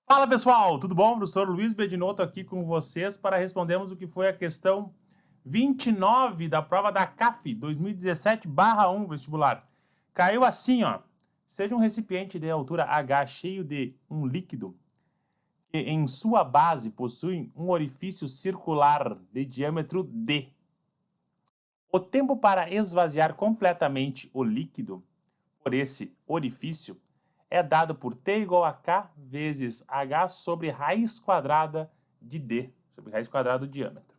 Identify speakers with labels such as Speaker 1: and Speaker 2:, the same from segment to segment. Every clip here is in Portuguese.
Speaker 1: Fala pessoal, tudo bom? Professor Luiz Bedinotto aqui com vocês para respondermos o que foi a questão 29 da prova da CAF 2017/1 vestibular. Caiu assim, ó. Seja um recipiente de altura H cheio de um líquido que em sua base possui um orifício circular de diâmetro D. O tempo para esvaziar completamente o líquido por esse orifício é dado por T igual a K vezes H sobre raiz quadrada de D, sobre raiz quadrada do diâmetro,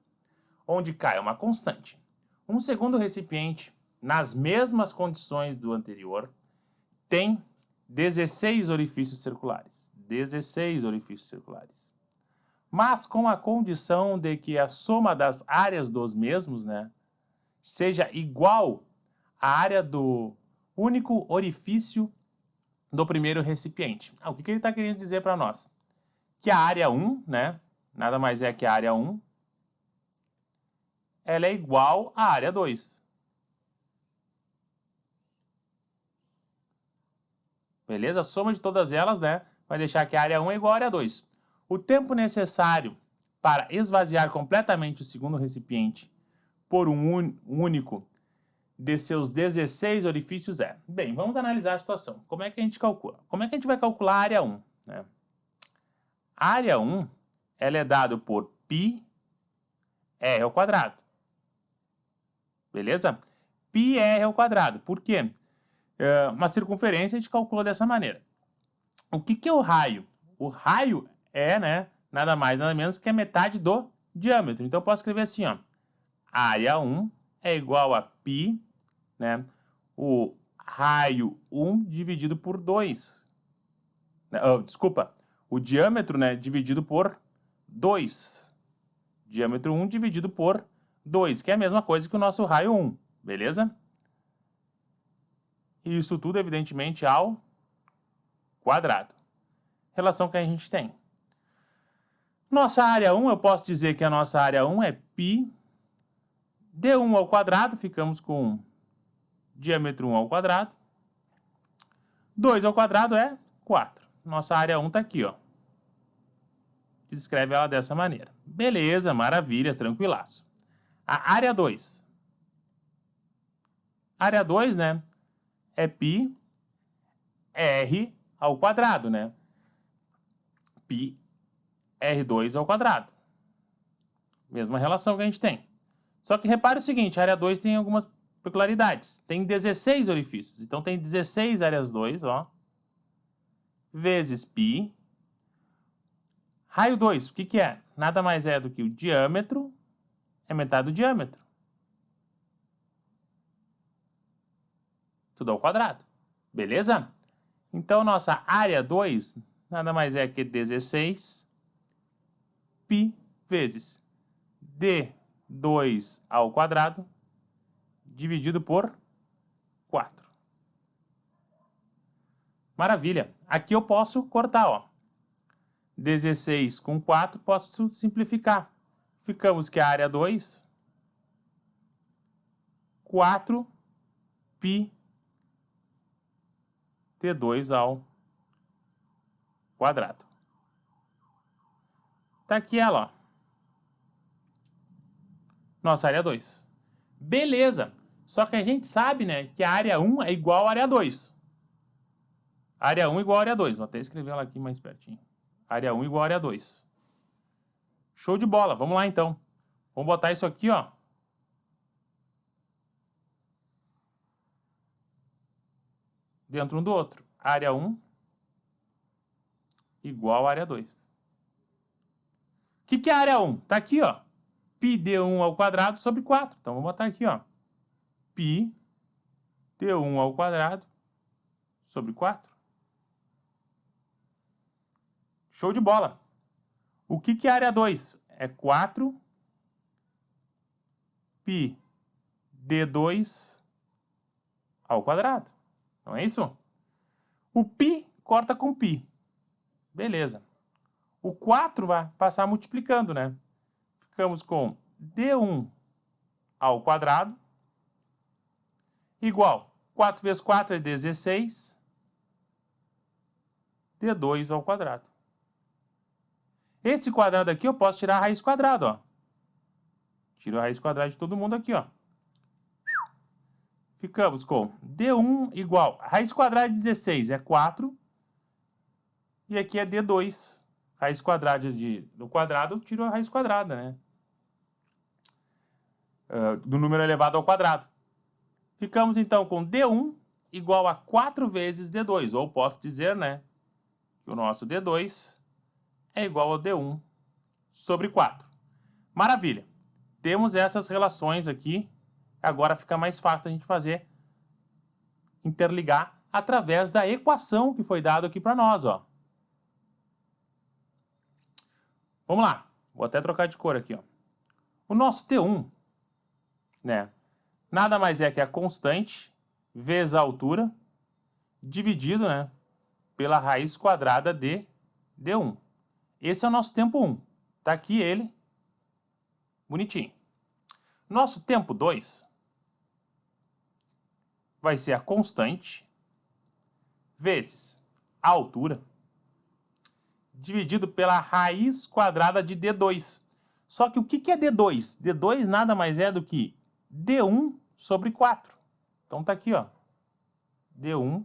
Speaker 1: onde K é uma constante. Um segundo recipiente, nas mesmas condições do anterior, tem 16 orifícios circulares. 16 orifícios circulares. Mas com a condição de que a soma das áreas dos mesmos, seja igual à área do único orifício do primeiro recipiente. O que ele está querendo dizer para nós? Que a área 1, nada mais é que a área 1, ela é igual à área 2. Beleza? A soma de todas elas, vai deixar que a área 1 é igual à área 2. O tempo necessário para esvaziar completamente o segundo recipiente por um único de seus 16 orifícios é... Bem, vamos analisar a situação. Como é que a gente calcula? Como é que a gente vai calcular a área 1? A área 1 ela é dada por πr ao quadrado. Beleza? πr ao quadrado. Por quê? Uma circunferência a gente calcula dessa maneira. O que é o raio? O raio é, nada mais, nada menos que a metade do diâmetro. Então eu posso escrever assim, ó. Área 1 é igual a π, o raio 1 dividido por 2. Desculpa, o diâmetro, dividido por 2. Diâmetro 1 dividido por 2, que é a mesma coisa que o nosso raio 1, beleza? E isso tudo, evidentemente, ao quadrado. Relação que a gente tem. Nossa área 1, eu posso dizer que a nossa área 1 é π d1 ao quadrado, ficamos com diâmetro 1 ao quadrado. 2 ao quadrado é 4. Nossa área 1 está aqui, ó. Descreve ela dessa maneira. Beleza, maravilha, tranquilaço. A área 2. Área 2, é π r ao quadrado, π r2 ao quadrado. Mesma relação que a gente tem. Só que repare o seguinte, a área 2 tem algumas peculiaridades. Tem 16 orifícios, então tem 16 áreas 2, ó, vezes π. Raio 2, o que é? Nada mais é do que o diâmetro é metade do diâmetro. Tudo ao quadrado. Beleza? Então, nossa área 2 nada mais é que 16 π vezes d2 ao quadrado dividido por 4. Maravilha. Aqui eu posso cortar, ó. 16 com 4, posso simplificar. Ficamos que a área 2, 4 π d2 ao quadrado. Tá aqui ela, ó. Nossa área 2. Beleza. Só que a gente sabe, que a área 1 é igual à área 2. Área 1 igual à área 2. Vou até escrever ela aqui mais pertinho. Área 1 igual à área 2. Show de bola. Vamos lá, então. Vamos botar isso aqui, ó. Dentro um do outro. Área 1 igual à área 2. O que é a área 1? Tá aqui, ó. π d1 ao quadrado sobre 4. Então, vamos botar aqui, ó. π d1 ao quadrado sobre 4. Show de bola. O que é a área 2? É 4 π d2 ao quadrado. Não é isso? O π corta com π. Beleza. O 4 vai passar multiplicando, Ficamos com d1 ao quadrado igual 4 vezes 4 é 16 d2 ao quadrado. Esse quadrado aqui eu posso tirar a raiz quadrada, ó. Tiro a raiz quadrada de todo mundo aqui, ó. Ficamos com D1 igual... Raiz quadrada de 16 é 4. E aqui é D2. Raiz quadrada do quadrado, eu tiro a raiz quadrada, né? Do número elevado ao quadrado. Ficamos, então, com D1 igual a 4 vezes D2. Ou posso dizer, né, que o nosso D2 é igual a D1 sobre 4. Maravilha. Temos essas relações aqui. Agora fica mais fácil a gente fazer, interligar através da equação que foi dada aqui para nós, ó. Vamos lá. Vou até trocar de cor aqui, ó. O nosso T1, né, nada mais é que a constante vezes a altura dividido, né, pela raiz quadrada de D1. Esse é o nosso tempo 1. Tá aqui ele, bonitinho. Nosso tempo 2 vai ser a constante vezes a altura dividido pela raiz quadrada de D2. Só que o que é D2? D2 nada mais é do que D1 sobre 4. Então tá aqui, ó. D1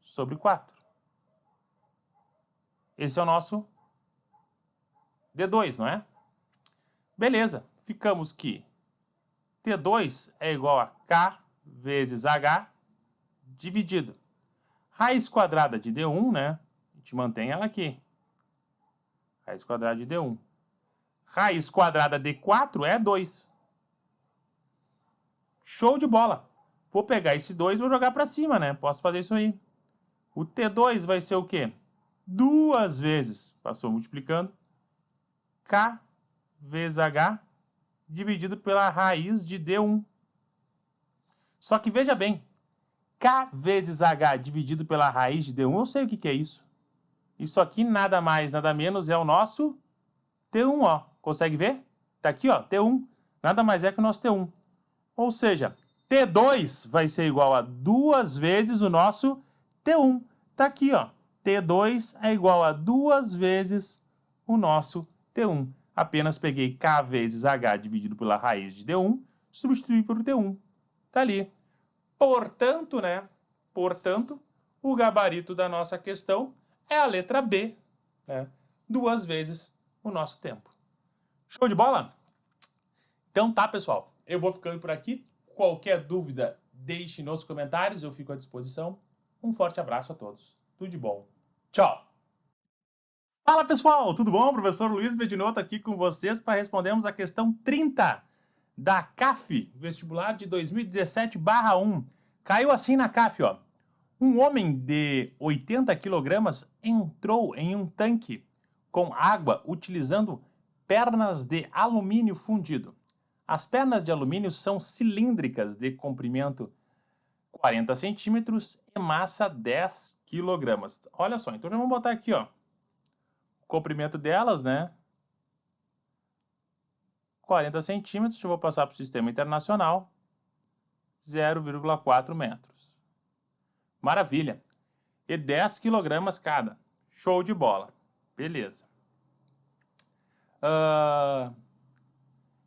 Speaker 1: sobre 4. Esse é o nosso D2, não é? Beleza. Ficamos que T2 é igual a K vezes H dividido. Raiz quadrada de D1, né? A gente mantém ela aqui. Raiz quadrada de D1. Raiz quadrada de 4 é 2. Show de bola. Vou pegar esse 2 e vou jogar para cima, né? Posso fazer isso aí. O T2 vai ser o quê? 2 vezes, passou multiplicando, K vezes H dividido pela raiz de D1. Só que veja bem, K vezes H dividido pela raiz de D1, eu sei o que é isso. Isso aqui nada mais, nada menos é o nosso T1, ó. Consegue ver? Tá aqui, ó, T1. Nada mais é que o nosso T1. Ou seja, T2 vai ser igual a 2 vezes o nosso T1. Tá aqui, ó. T2 é igual a 2 vezes o nosso T1. Apenas peguei K vezes H dividido pela raiz de D1, substituí por T1. Tá ali. Portanto, né? Portanto, o gabarito da nossa questão é a letra B, né? 2 vezes o nosso tempo. Show de bola? Então tá, pessoal. Eu vou ficando por aqui. Qualquer dúvida, deixe nos comentários. Eu fico à disposição. Um forte abraço a todos. Tudo de bom. Tchau! Fala, pessoal! Tudo bom? Professor Luiz Bedinotto aqui com vocês para respondermos a questão 30 da CAF, vestibular de 2017/1. Caiu assim na CAF, ó. Um homem de 80 quilogramas entrou em um tanque com água utilizando pernas de alumínio fundido. As pernas de alumínio são cilíndricas de comprimento 40 centímetros e massa 10 quilogramas. Olha só, então já vamos botar aqui, ó. O comprimento delas, né? 40 centímetros, eu vou passar para o sistema internacional, 0,4 metros. Maravilha. E 10 quilogramas cada. Show de bola. Beleza.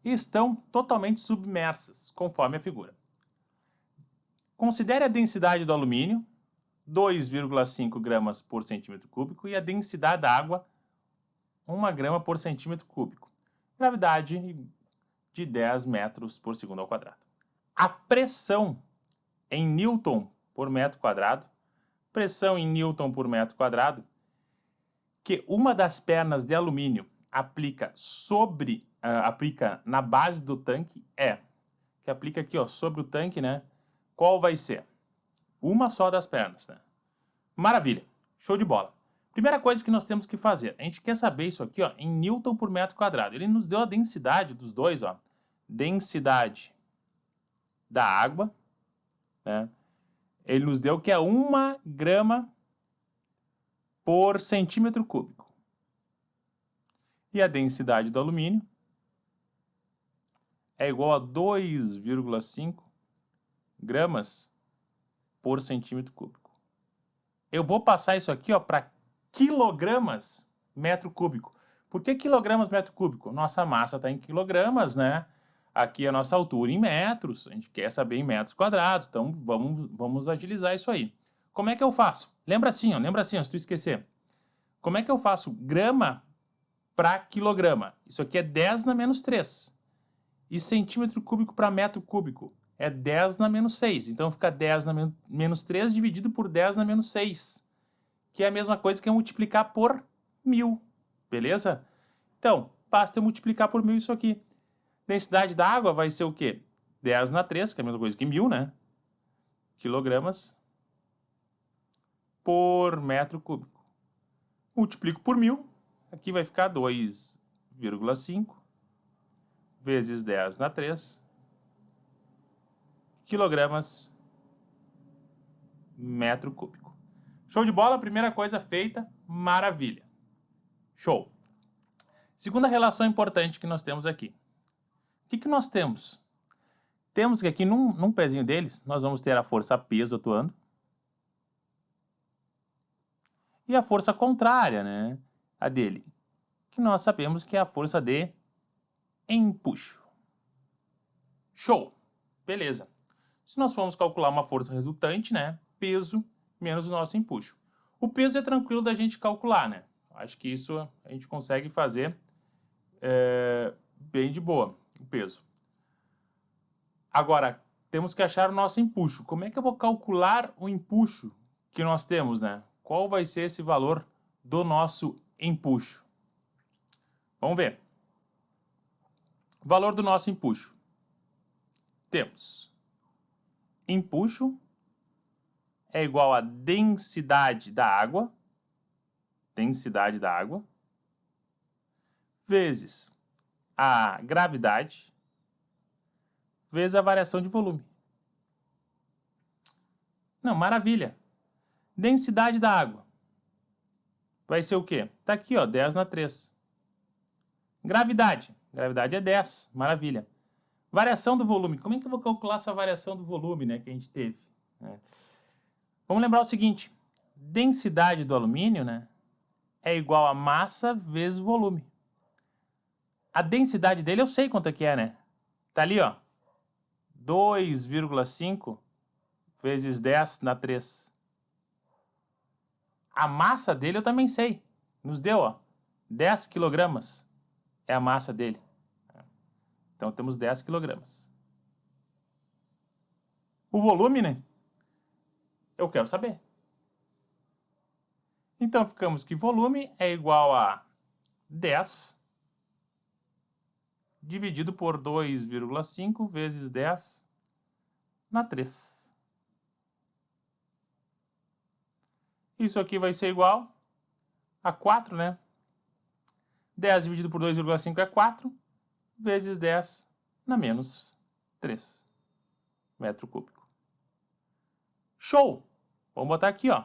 Speaker 1: Estão totalmente submersas, conforme a figura. Considere a densidade do alumínio, 2,5 gramas por centímetro cúbico, e a densidade da água, 1 grama por centímetro cúbico. Gravidade de 10 metros por segundo ao quadrado. A pressão em Newton por metro quadrado, pressão em Newton por metro quadrado, que uma das pernas de alumínio aplica na base do tanque que aplica aqui, ó, sobre o tanque, né? Qual vai ser? Uma só das pernas, né? Maravilha, show de bola. Primeira coisa que nós temos que fazer, a gente quer saber isso aqui, ó, em Newton por metro quadrado. Ele nos deu a densidade dos dois, ó. Densidade da água, né? Ele nos deu que é 1 grama por centímetro cúbico. E a densidade do alumínio é igual a 2,5 gramas por centímetro cúbico. Eu vou passar isso aqui para quilogramas metro cúbico, Por que quilogramas metro cúbico? Nossa massa está em quilogramas, né? Aqui a nossa altura em metros, a gente quer saber em metros quadrados, então vamos agilizar isso aí. Como é que eu faço? Lembra assim, ó, se tu esquecer. Como é que eu faço grama para quilograma? Isso aqui é 10 na menos 3. E centímetro cúbico para metro cúbico é 10 na menos 6. Então fica 10 na menos 3 dividido por 10 na menos 6. Que é a mesma coisa que eu multiplicar por 1000. Beleza? Então, basta eu multiplicar por 1000 isso aqui. Densidade da água vai ser o quê? 10 na 3, que é a mesma coisa que 1000, né? Quilogramas por metro cúbico. Multiplico por 1000. Aqui vai ficar 2,5 vezes 10 na 3 quilogramas metro cúbico. Show de bola? Primeira coisa feita, maravilha. Show. Segunda relação importante que nós temos aqui. O que nós temos? Temos que aqui num pezinho deles, nós vamos ter a força peso atuando. E a força contrária, né? A dele. Que nós sabemos que é a força de empuxo. Show! Beleza. Se nós formos calcular uma força resultante, né? Peso menos o nosso empuxo. O peso é tranquilo da gente calcular, né? Acho que isso a gente consegue fazer bem de boa, o peso. Agora, temos que achar o nosso empuxo. Como é que eu vou calcular o empuxo que nós temos, né? Qual vai ser esse valor do nosso empuxo? Vamos ver. Valor do nosso empuxo. Temos empuxo é igual a densidade da água, vezes a gravidade, vezes a variação de volume. Não, maravilha. Densidade da água vai ser o quê? Tá aqui, ó, 10 na 3. Gravidade é 10, maravilha. Variação do volume, como é que eu vou calcular essa variação do volume, né, que a gente teve? Vamos lembrar o seguinte, densidade do alumínio, né, é igual a massa vezes volume. A densidade dele eu sei quanto é que é, né? Tá ali, ó, 2,5 vezes 10 na 3. A massa dele eu também sei. Nos deu, ó, 10 quilogramas é a massa dele. Então temos 10 quilogramas. O volume, né? Eu quero saber. Então ficamos que volume é igual a 10 dividido por 2,5 vezes 10 na 3. Isso aqui vai ser igual a 4, né? 10 dividido por 2,5 é 4, vezes 10 na menos 3 metro cúbico. Show! Vamos botar aqui, ó.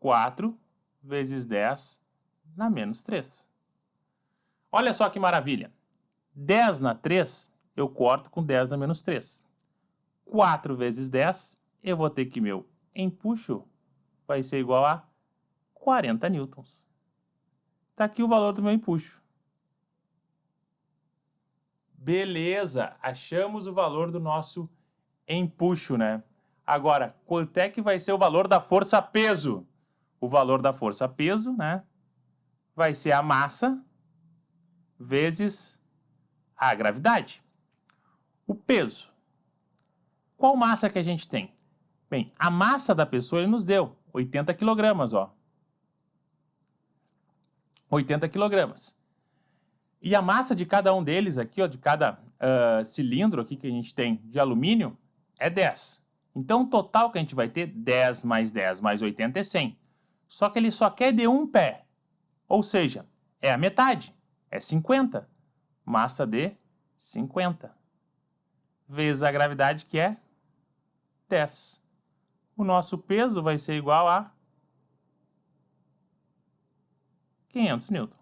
Speaker 1: 4 vezes 10 na menos 3. Olha só que maravilha. 10 na 3, eu corto com 10 na menos 3. 4 vezes 10, eu vou ter que meu empuxo vai ser igual a 40 newtons. Está aqui o valor do meu empuxo. Beleza, achamos o valor do nosso empuxo, né? Agora, quanto é que vai ser o valor da força-peso? O valor da força-peso, né, vai ser a massa vezes a gravidade. O peso. Qual massa que a gente tem? Bem, a massa da pessoa ele nos deu 80 quilogramas, ó. 80 quilogramas. E a massa de cada um deles aqui, ó, de cada cilindro aqui que a gente tem de alumínio, é 10. Então, o total que a gente vai ter, 10 mais 80 é 100. Só que ele só quer de um pé. Ou seja, é a metade. É 50. Massa de 50. Vezes a gravidade, que é 10. O nosso peso vai ser igual a 500 newton.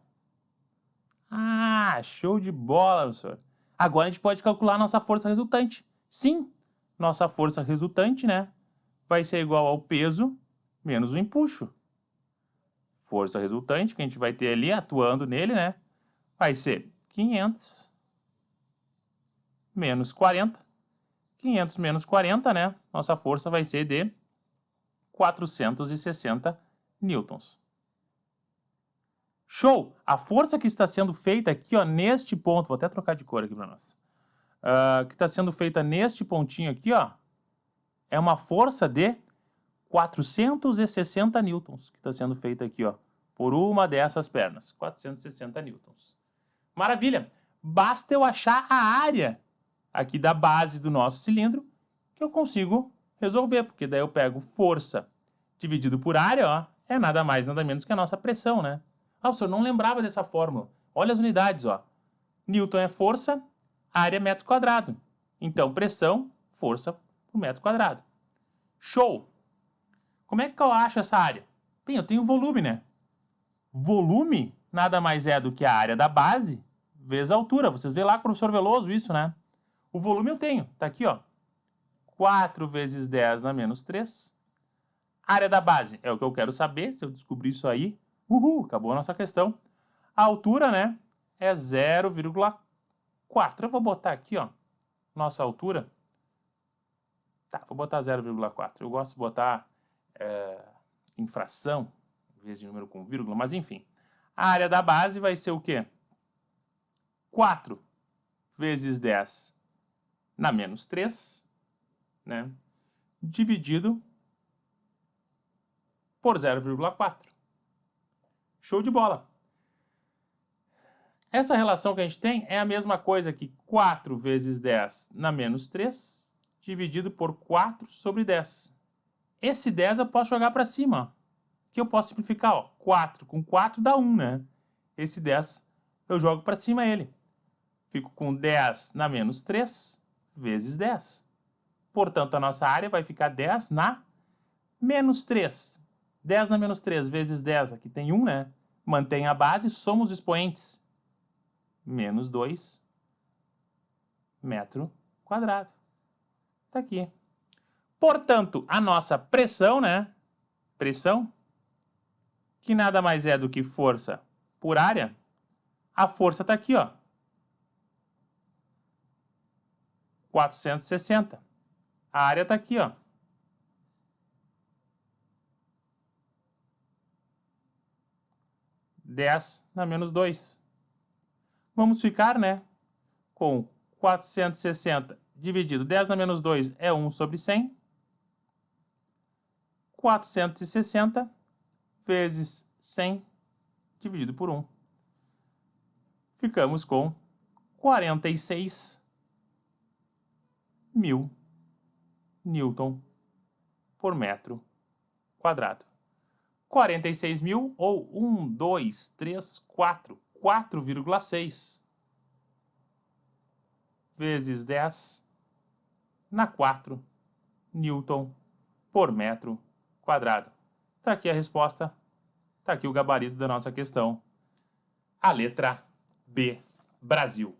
Speaker 1: Ah, show de bola, professor. Agora a gente pode calcular a nossa força resultante. Sim, nossa força resultante, né, vai ser igual ao peso menos o empuxo. força resultante, que a gente vai ter ali atuando nele, né? Vai ser 500 menos 40. 500 menos 40, né? Nossa força vai ser de 460 newtons. Show! A força que está sendo feita aqui, ó, neste ponto, vou até trocar de cor aqui para nós, que está sendo feita neste pontinho aqui, ó, é uma força de 460 newtons, que está sendo feita aqui, ó, por uma dessas pernas, 460 newtons. Maravilha! Basta eu achar a área aqui da base do nosso cilindro que eu consigo resolver, porque daí eu pego força dividido por área, ó, é nada mais, nada menos que a nossa pressão, né? Ah, o senhor não lembrava dessa fórmula. Olha as unidades, ó. Newton é força, área é metro quadrado. Então, pressão, força por metro quadrado. Show! Como é que eu acho essa área? Bem, eu tenho volume, né? Volume nada mais é do que a área da base vezes a altura. Vocês vê lá com o professor Veloso isso, né? O volume eu tenho, tá aqui, ó. 4 vezes 10 na menos 3. Área da base é o que eu quero saber. Se eu descobrir isso aí, acabou a nossa questão. A altura, né, é 0,4. Eu vou botar aqui, ó, nossa altura. Tá, vou botar 0,4. Eu gosto de botar em fração, em vez de número com vírgula, mas enfim. A área da base vai ser o quê? 4 vezes 10 na menos 3, né, dividido por 0,4. Show de bola! Essa relação que a gente tem é a mesma coisa que 4 vezes 10 na menos 3, dividido por 4 sobre 10. Esse 10 eu posso jogar para cima, ó, que eu posso simplificar. Ó, 4 com 4 dá 1, né? Esse 10 eu jogo para cima ele. Fico com 10 na menos 3 vezes 10. Portanto, a nossa área vai ficar 10 na menos 3. 10 na menos 3 vezes 10, aqui tem 1, né? Mantém a base, soma os expoentes. Menos 2 metro quadrado. Tá aqui. Portanto, a nossa pressão, né? Pressão, que nada mais é do que força por área. A força tá aqui, ó. 460. A área tá aqui, ó. (10 na menos 2). Vamos ficar, né, com 460 dividido 10 na menos 2 é 1 sobre 100. 460 vezes 100 dividido por 1. Ficamos com 46.000 newton por metro quadrado. 46.000 ou 1, 2, 3, 4, 4,6 vezes 10 na 4 newton por metro quadrado. Está aqui a resposta, está aqui o gabarito da nossa questão. A letra B, Brasil.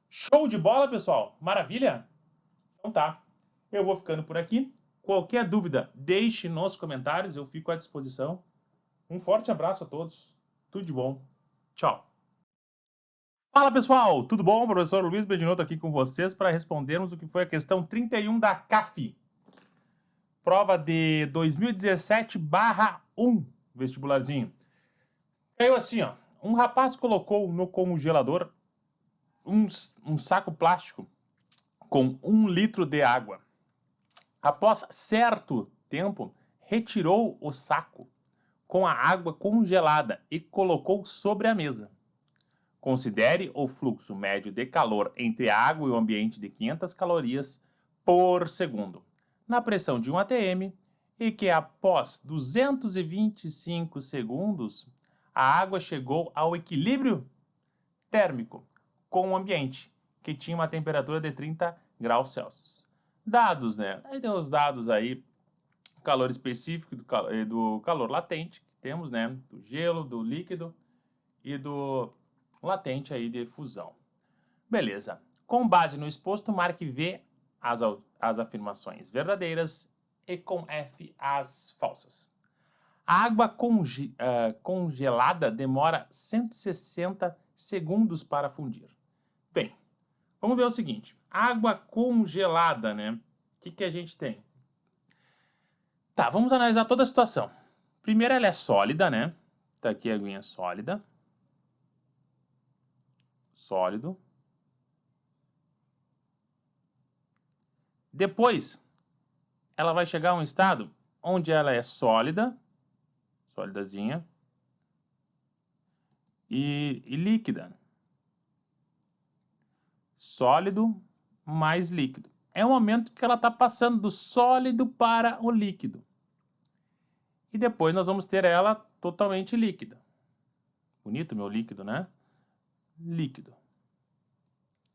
Speaker 1: Show de bola, pessoal? Maravilha? Então tá, eu vou ficando por aqui. Qualquer dúvida, deixe nos comentários, eu fico à disposição. Um forte abraço a todos, tudo de bom, tchau. Fala pessoal, tudo bom? Professor Luiz Bedinotto aqui com vocês para respondermos o que foi a questão 31 da CAF. Prova de 2017/1, vestibularzinho. Caiu assim, ó. Um rapaz colocou no congelador um saco plástico com 1 litro de água. Após certo tempo, retirou o saco com a água congelada e colocou sobre a mesa. Considere o fluxo médio de calor entre a água e o ambiente de 500 calorias por segundo, na pressão de 1 atm, e que após 225 segundos, a água chegou ao equilíbrio térmico com o ambiente, que tinha uma temperatura de 30 graus Celsius. Dados, né? Aí tem os dados aí, calor específico do calor latente, que temos, né? Do gelo, do líquido e do latente aí de fusão. Beleza. Com base no exposto, marque V as afirmações verdadeiras e com F as falsas. A água congelada demora 160 segundos para fundir. Bem, vamos ver o seguinte. Água congelada, né? O que a gente tem? Tá, vamos analisar toda a situação. Primeiro, ela é sólida, né? Tá aqui a aguinha sólida. Sólido. Depois, ela vai chegar a um estado onde ela é sólida, sólidazinha, e líquida. Sólido mais líquido. É o momento que ela está passando do sólido para o líquido. E depois nós vamos ter ela totalmente líquida. Bonito meu líquido, né? Líquido.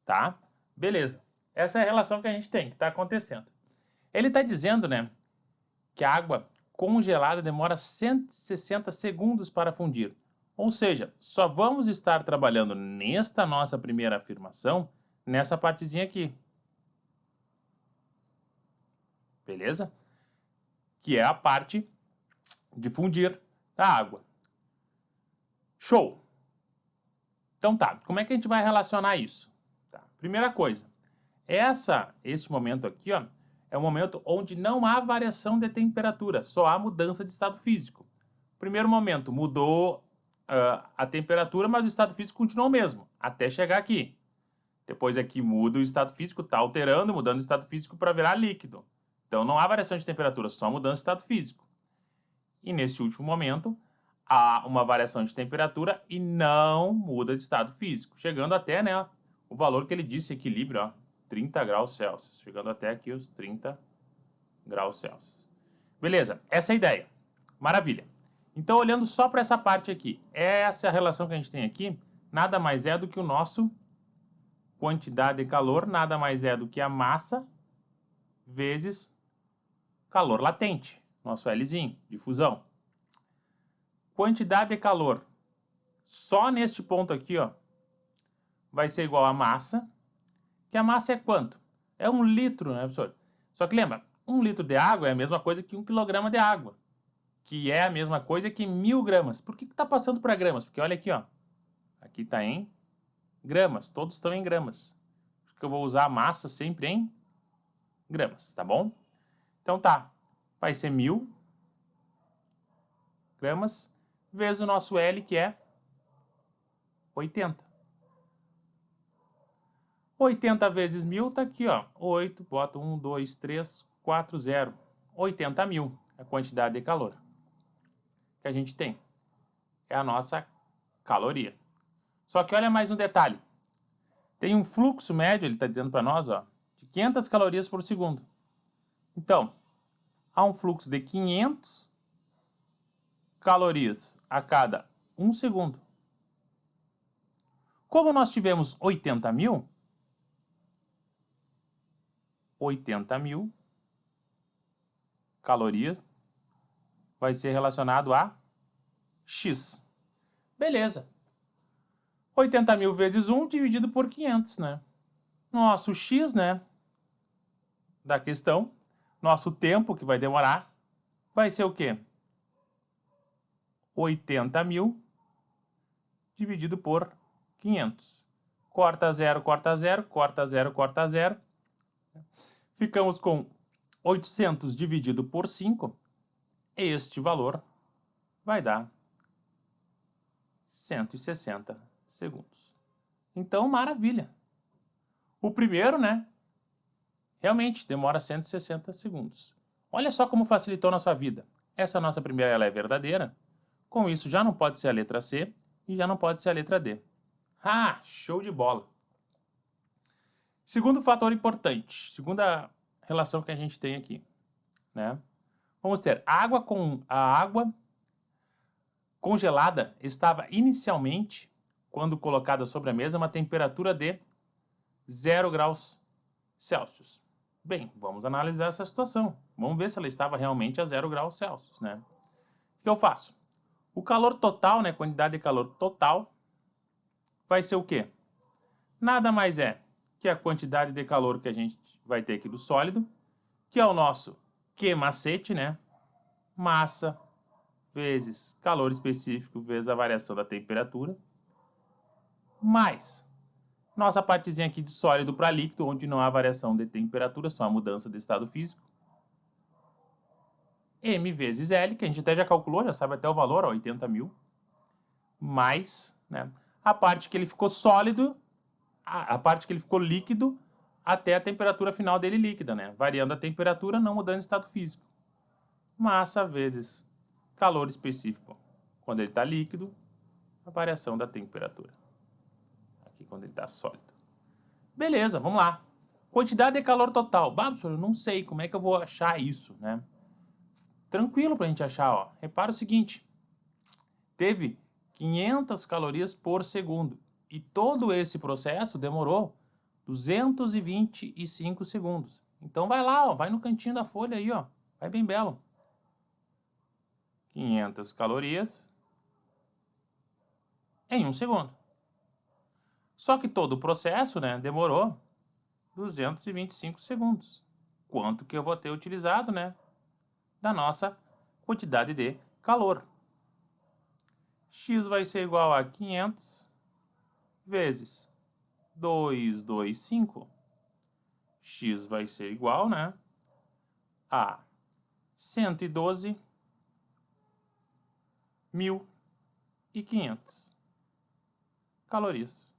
Speaker 1: Tá? Beleza. Essa é a relação que a gente tem, que está acontecendo. Ele está dizendo, né, que a água congelada demora 160 segundos para fundir. Ou seja, só vamos estar trabalhando nesta nossa primeira afirmação, nessa partezinha aqui. Beleza? Que é a parte de fundir a água. Show! Então tá, como é que a gente vai relacionar isso? Tá. Primeira coisa, esse momento aqui, ó, é um momento onde não há variação de temperatura, só há mudança de estado físico. Primeiro momento, mudou a temperatura, mas o estado físico continuou o mesmo, até chegar aqui. Depois aqui muda o estado físico, está alterando, mudando o estado físico para virar líquido. Então não há variação de temperatura, só mudança de estado físico. E nesse último momento, há uma variação de temperatura e não muda de estado físico, chegando até, né, o valor que ele disse, equilíbrio, ó, 30 graus Celsius, chegando até aqui os 30 graus Celsius. Beleza, essa é a ideia. Maravilha. Então, olhando só para essa parte aqui, essa relação que a gente tem aqui, nada mais é do que o nosso quantidade de calor, nada mais é do que a massa vezes calor latente, nosso Lzinho, de fusão. Quantidade de calor, só neste ponto aqui, ó, vai ser igual a massa, que a massa é quanto? É 1 litro, né, professor? Só que lembra, 1 litro de água é a mesma coisa que 1 quilograma de água, que é a mesma coisa que 1000 gramas. Por que está passando para gramas? Porque olha aqui, ó, aqui está em gramas, todos estão em gramas. Porque eu vou usar a massa sempre em gramas, tá bom? Então tá, vai ser 1000 gramas vezes o nosso L, que é 80. 80 vezes 1000 tá aqui, ó. 8, bota 1, 2, 3, 4, 0. 80.000 é a quantidade de calor que a gente tem. É a nossa caloria. Só que olha mais um detalhe. Tem um fluxo médio, ele está dizendo para nós, ó, de 500 calorias por segundo. Então, há um fluxo de 500 calorias a cada 1 segundo. Como nós tivemos 80.000, 80.000 calorias vai ser relacionado a X. Beleza. 80.000 vezes 1 dividido por 500, né? Nosso X, né, da questão, nosso tempo que vai demorar, vai ser o quê? 80.000 dividido por 500. Corta 0, corta 0, corta 0, corta 0. Ficamos com 800 dividido por 5. Este valor vai dar 160 segundos. Então, maravilha. O primeiro, né, realmente demora 160 segundos. Olha só como facilitou nossa vida. Essa nossa primeira ela é verdadeira. Com isso, já não pode ser a letra C e já não pode ser a letra D. Ah, show de bola. Segundo fator importante, segunda relação que a gente tem aqui, né? Vamos ter a água congelada estava inicialmente, quando colocada sobre a mesa, uma temperatura de 0 graus Celsius. Bem, vamos analisar essa situação. Vamos ver se ela estava realmente a 0 graus Celsius, né? O que eu faço? O calor total, né, quantidade de calor total, vai ser o quê? Nada mais é que a quantidade de calor que a gente vai ter aqui do sólido, que é o nosso Q macete, né? Massa vezes calor específico vezes a variação da temperatura, mais nossa partezinha aqui de sólido para líquido, onde não há variação de temperatura, só a mudança de estado físico. M vezes L, que a gente até já calculou, já sabe até o valor, ó, 80.000. Mais, né, a parte que ele ficou sólido, a parte que ele ficou líquido, até a temperatura final dele líquida, né? Variando a temperatura, não mudando o estado físico. Massa vezes calor específico, quando ele está líquido, a variação da temperatura. Aqui quando ele está sólido. Beleza, vamos lá. Quantidade de calor total. Bah, professor, eu não sei como é que eu vou achar isso, né? Tranquilo pra gente achar, ó. Repara o seguinte. Teve 500 calorias por segundo. E todo esse processo demorou 225 segundos. Então vai lá, ó, vai no cantinho da folha aí, ó. Vai bem belo. 500 calorias em 1 segundo. Só que todo o processo, né, demorou 225 segundos. Quanto que eu vou ter utilizado, né, da nossa quantidade de calor. X vai ser igual a 500 vezes 225. X vai ser igual, né, a 112.500 calorias.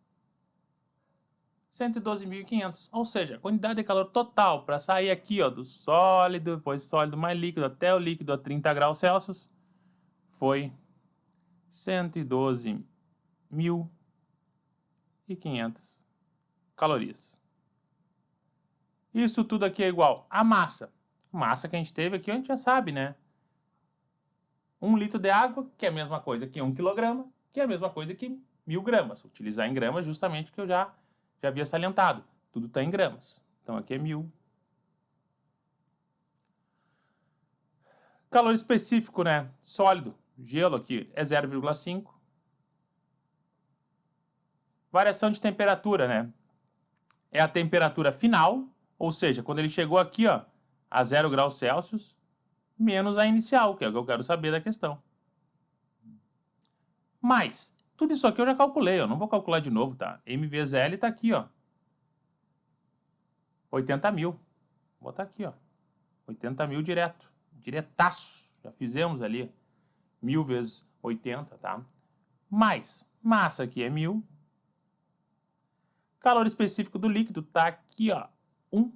Speaker 1: 112.500, ou seja, a quantidade de calor total para sair aqui, ó, do sólido, depois sólido mais líquido, até o líquido a 30 graus Celsius, foi 112.500 calorias. Isso tudo aqui é igual a massa. Massa que a gente teve aqui, a gente já sabe, né? 1 litro de água, que é a mesma coisa que 1 quilograma, que é a mesma coisa que 1.000 gramas. Utilizar em gramas justamente que eu já havia salientado. Tudo está em gramas. Então aqui é 1.000. Calor específico, né? Sólido. Gelo aqui é 0,5. Variação de temperatura, né? É a temperatura final, ou seja, quando ele chegou aqui, ó, a 0 graus Celsius, menos a inicial, que é o que eu quero saber da questão. Mas, tudo isso aqui eu já calculei, eu não vou calcular de novo, tá? M vezes L tá aqui, ó. 80.000. Vou botar aqui, ó. 80.000 direto. Diretaço. Já fizemos ali. 1.000 vezes 80, tá? Mais massa aqui é 1.000. Calor específico do líquido tá aqui, ó. 1.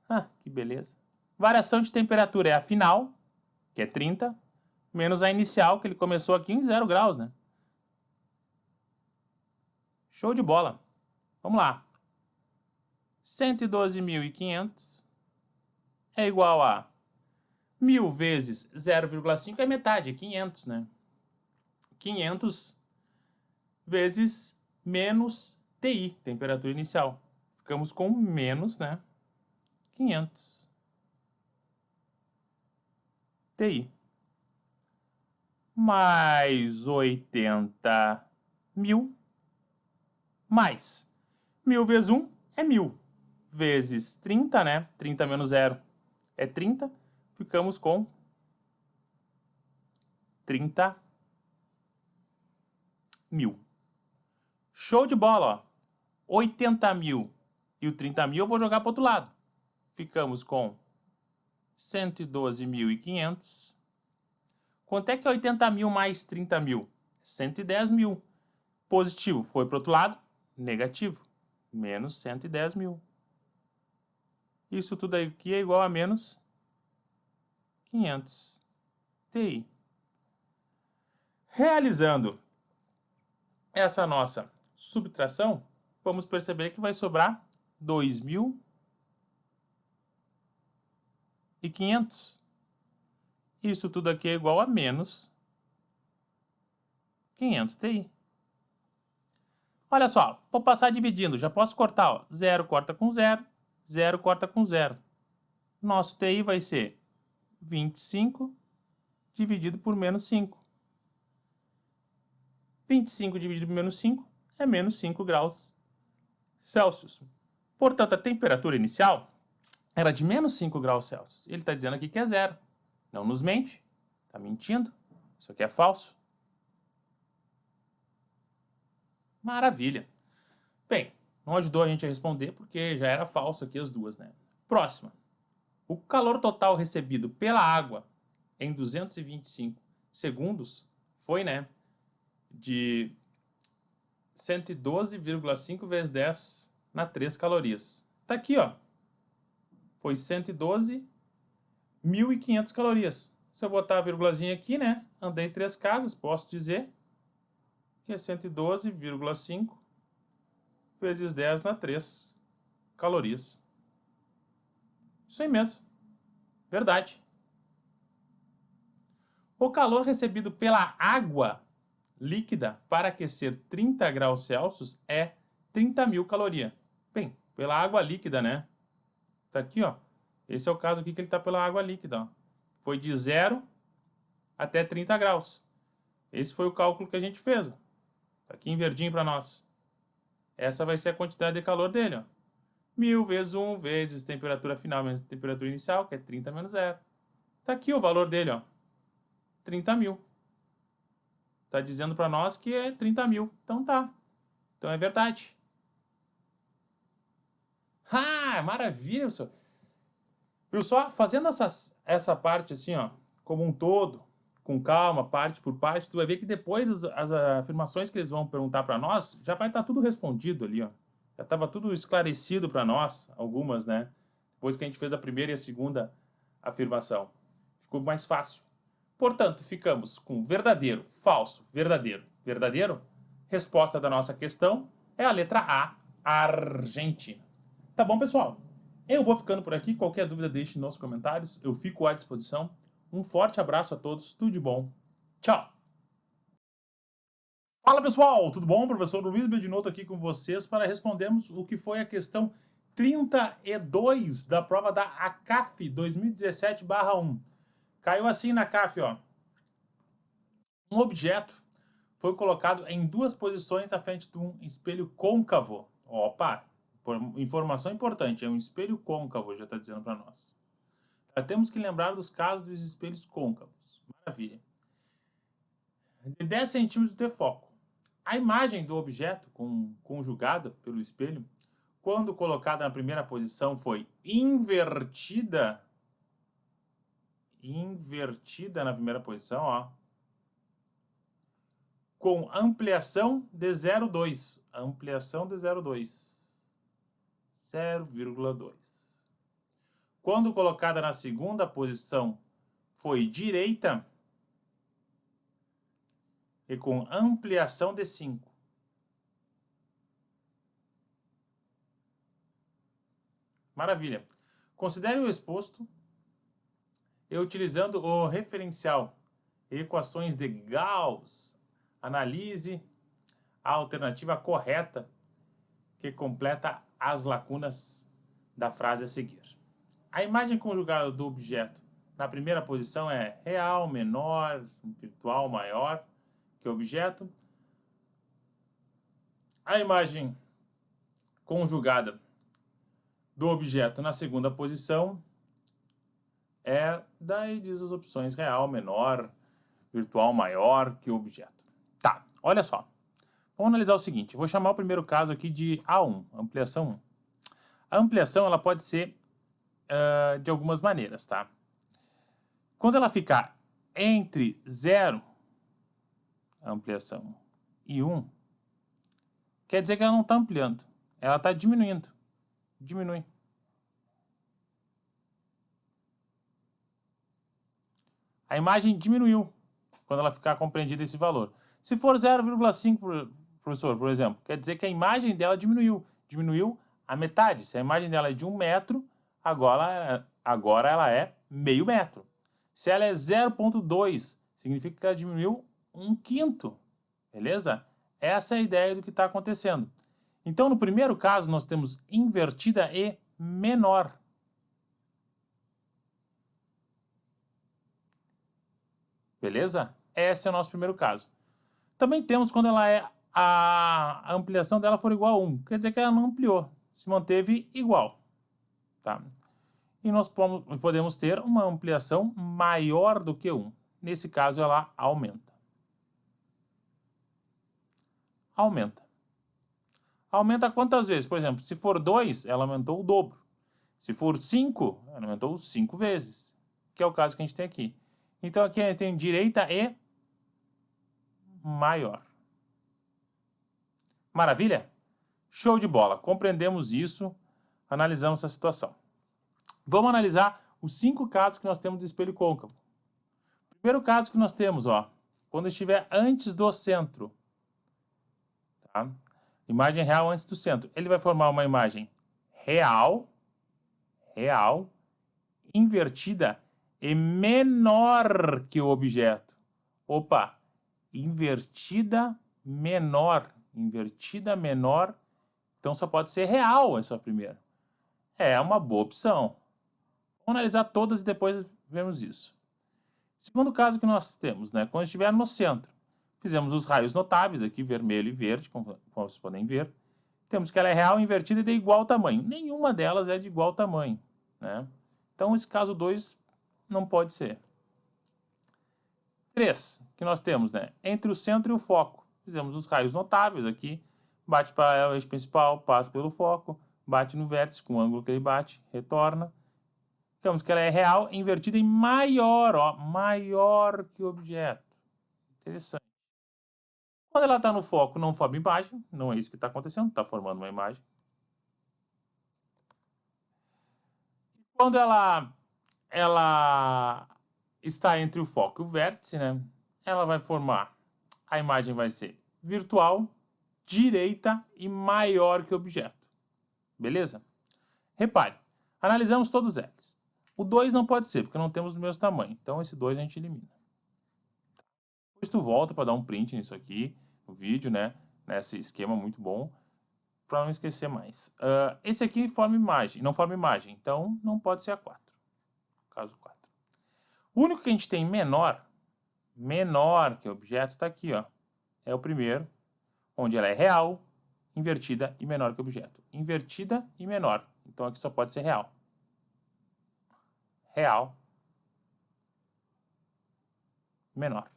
Speaker 1: Ah, que beleza. Variação de temperatura é a final, que é 30, menos a inicial, que ele começou aqui em 0 graus, né? Show de bola. Vamos lá. 112.500 é igual a 1.000 vezes 0,5 é metade, é 500, né? 500 vezes menos TI, temperatura inicial. Ficamos com menos, né? 500 TI. Mais 80.000 mais 1.000 vezes 1 é 1.000. Vezes 30, né? 30 menos 0 é 30. Ficamos com 30.000. Show de bola, ó. 80.000 e o 30.000 eu vou jogar para o outro lado. Ficamos com 112.500. Quanto é que é 80.000 mais 30.000? 110.000. Positivo foi para o outro lado, negativo, menos 110.000. Isso tudo aqui é igual a menos 500 TI. Realizando essa nossa subtração, vamos perceber que vai sobrar 2.500. Isso tudo aqui é igual a menos 500 TI. Olha só, vou passar dividindo, já posso cortar, ó. 0 corta com 0, 0 corta com 0. Nosso TI vai ser 25 dividido por menos 5. 25 dividido por menos 5 é menos 5 graus Celsius. Portanto, a temperatura inicial era de menos 5 graus Celsius. Ele está dizendo aqui que é 0. Não nos mente. Está mentindo. Isso aqui é falso? Maravilha. Bem, não ajudou a gente a responder porque já era falso aqui as duas, né? Próxima. O calor total recebido pela água em 225 segundos foi, né, de 112,5 vezes 10 na 3 calorias. Tá aqui, ó. Foi 112.500 calorias. Se eu botar a vírgulazinha aqui, né, andei 3 casas, posso dizer que é 112,5 vezes 10 na 3 calorias. Isso aí mesmo. Verdade. O calor recebido pela água líquida para aquecer 30 graus Celsius é 30.000 calorias. Bem, pela água líquida, né? Tá aqui, ó. Esse é o caso aqui que ele tá pela água líquida, ó. Foi de 0 até 30 graus. Esse foi o cálculo que a gente fez, ó. Tá aqui em verdinho para nós. Essa vai ser a quantidade de calor dele, ó. 1.000 vezes 1 vezes temperatura final menos temperatura inicial, que é 30 menos 0. Tá aqui o valor dele, ó. 30.000. Tá dizendo para nós que é 30.000. Então tá. Então é verdade. Ah, maravilha, pessoal. Viu só? Fazendo essa parte assim, ó, como um todo, com calma, parte por parte, tu vai ver que depois as afirmações que eles vão perguntar para nós, já vai estar tudo respondido ali, ó. Já estava tudo esclarecido para nós, algumas, né? Depois que a gente fez a primeira e a segunda afirmação. Ficou mais fácil. Portanto, ficamos com verdadeiro, falso, verdadeiro, verdadeiro. Resposta da nossa questão é a letra A, Argentina. Tá bom, pessoal? Eu vou ficando por aqui. Qualquer dúvida, deixe nos comentários. Eu fico à disposição. Um forte abraço a todos. Tudo de bom. Tchau! Fala, pessoal! Tudo bom? Professor Luiz Bedinotto aqui com vocês para respondermos o que foi a questão 32 da prova da ACAF 2017/1. Caiu assim na CAF, ó. Um objeto foi colocado em duas posições à frente de um espelho côncavo. Opa! Informação importante, é um espelho côncavo, já está dizendo para nós. Já temos que lembrar dos casos dos espelhos côncavos. Maravilha. De 10 centímetros de foco. A imagem do objeto conjugada pelo espelho, quando colocada na primeira posição, foi invertida na primeira posição, ó, com ampliação de 0,2. Ampliação de 0,2. 0,2. Quando colocada na segunda posição, foi direita e com ampliação de 5. Maravilha. Considere o exposto e, utilizando o referencial equações de Gauss, analise a alternativa correta que completa as lacunas da frase a seguir. A imagem conjugada do objeto na primeira posição é real menor, virtual maior que o objeto. A imagem conjugada do objeto na segunda posição é, daí diz as opções real menor, virtual maior que o objeto. Tá, olha só. Vamos analisar o seguinte. Vou chamar o primeiro caso aqui de A1, ampliação 1. A ampliação ela pode ser de algumas maneiras, tá? Quando ela ficar entre 0, a ampliação, e 1, quer dizer que ela não está ampliando. Ela está diminuindo. Diminui. A imagem diminuiu quando ela ficar compreendida esse valor. Se for 0,5, professor, por exemplo, quer dizer que a imagem dela diminuiu. Diminuiu a metade. Se a imagem dela é de 1 metro, agora ela é meio metro. Se ela é 0,2, significa que ela diminuiu 1/5. Beleza? Essa é a ideia do que está acontecendo. Então, no primeiro caso, nós temos invertida e menor. Beleza? Esse é o nosso primeiro caso. Também temos quando ela é a ampliação dela for igual a 1. Quer dizer que ela não ampliou, se manteve igual. Tá? E nós podemos ter uma ampliação maior do que 1. nesse caso ela aumenta. Aumenta. Aumenta quantas vezes? Por exemplo, se for 2, ela aumentou o dobro. Se for 5, ela aumentou 5 vezes. Que é o caso que a gente tem aqui. Então aqui a gente tem direita e maior. Maravilha? Show de bola. Compreendemos isso, analisamos a situação. Vamos analisar os 5 casos que nós temos do espelho côncavo. Primeiro caso que nós temos, ó, quando estiver antes do centro. Tá? Imagem real antes do centro. Ele vai formar uma imagem real, invertida e menor que o objeto. Opa, invertida menor. Então só pode ser real essa primeira. É uma boa opção. Vamos analisar todas e depois vemos isso. Segundo caso que nós temos, né? Quando estiver no centro. Fizemos os raios notáveis aqui, vermelho e verde, como vocês podem ver. Temos que ela é real, invertida e de igual tamanho. Nenhuma delas é de igual tamanho, né? Então esse caso 2 não pode ser. 3, que nós temos, né? Entre o centro e o foco. Fizemos os raios notáveis aqui. Bate para o eixo principal, passa pelo foco, bate no vértice com o ângulo que ele bate, retorna. Temos que ela é real, invertida em maior, ó, maior que o objeto. Interessante. Quando ela está no foco, não forma imagem, não é isso que está acontecendo, está formando uma imagem. Quando ela está entre o foco e o vértice, né? Ela vai formar, a imagem vai ser virtual, direita e maior que o objeto. Beleza? Repare, analisamos todos eles. O 2 não pode ser, porque não temos o mesmo tamanho. Então, esse 2 a gente elimina. Depois tu volta para dar um print nisso aqui, no vídeo, né? Nesse esquema muito bom, para não esquecer mais. Esse aqui forma imagem, não forma imagem, então não pode ser a 4. Caso 4. O único que a gente tem menor que o objeto, está aqui, ó. É o primeiro, onde ela é real, invertida e menor que o objeto. Invertida e menor. Então aqui só pode ser real. Real. Menor.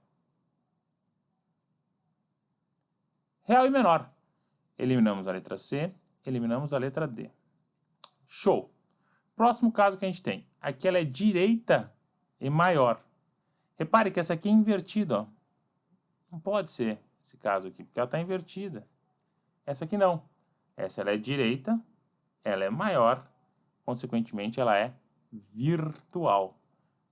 Speaker 1: Real e menor. Eliminamos a letra C, eliminamos a letra D. Show! Próximo caso que a gente tem. Aqui ela é direita e maior. Repare que essa aqui é invertida, ó. Não pode ser esse caso aqui, porque ela está invertida. Essa aqui não. Essa ela é direita, ela é maior, consequentemente ela é virtual.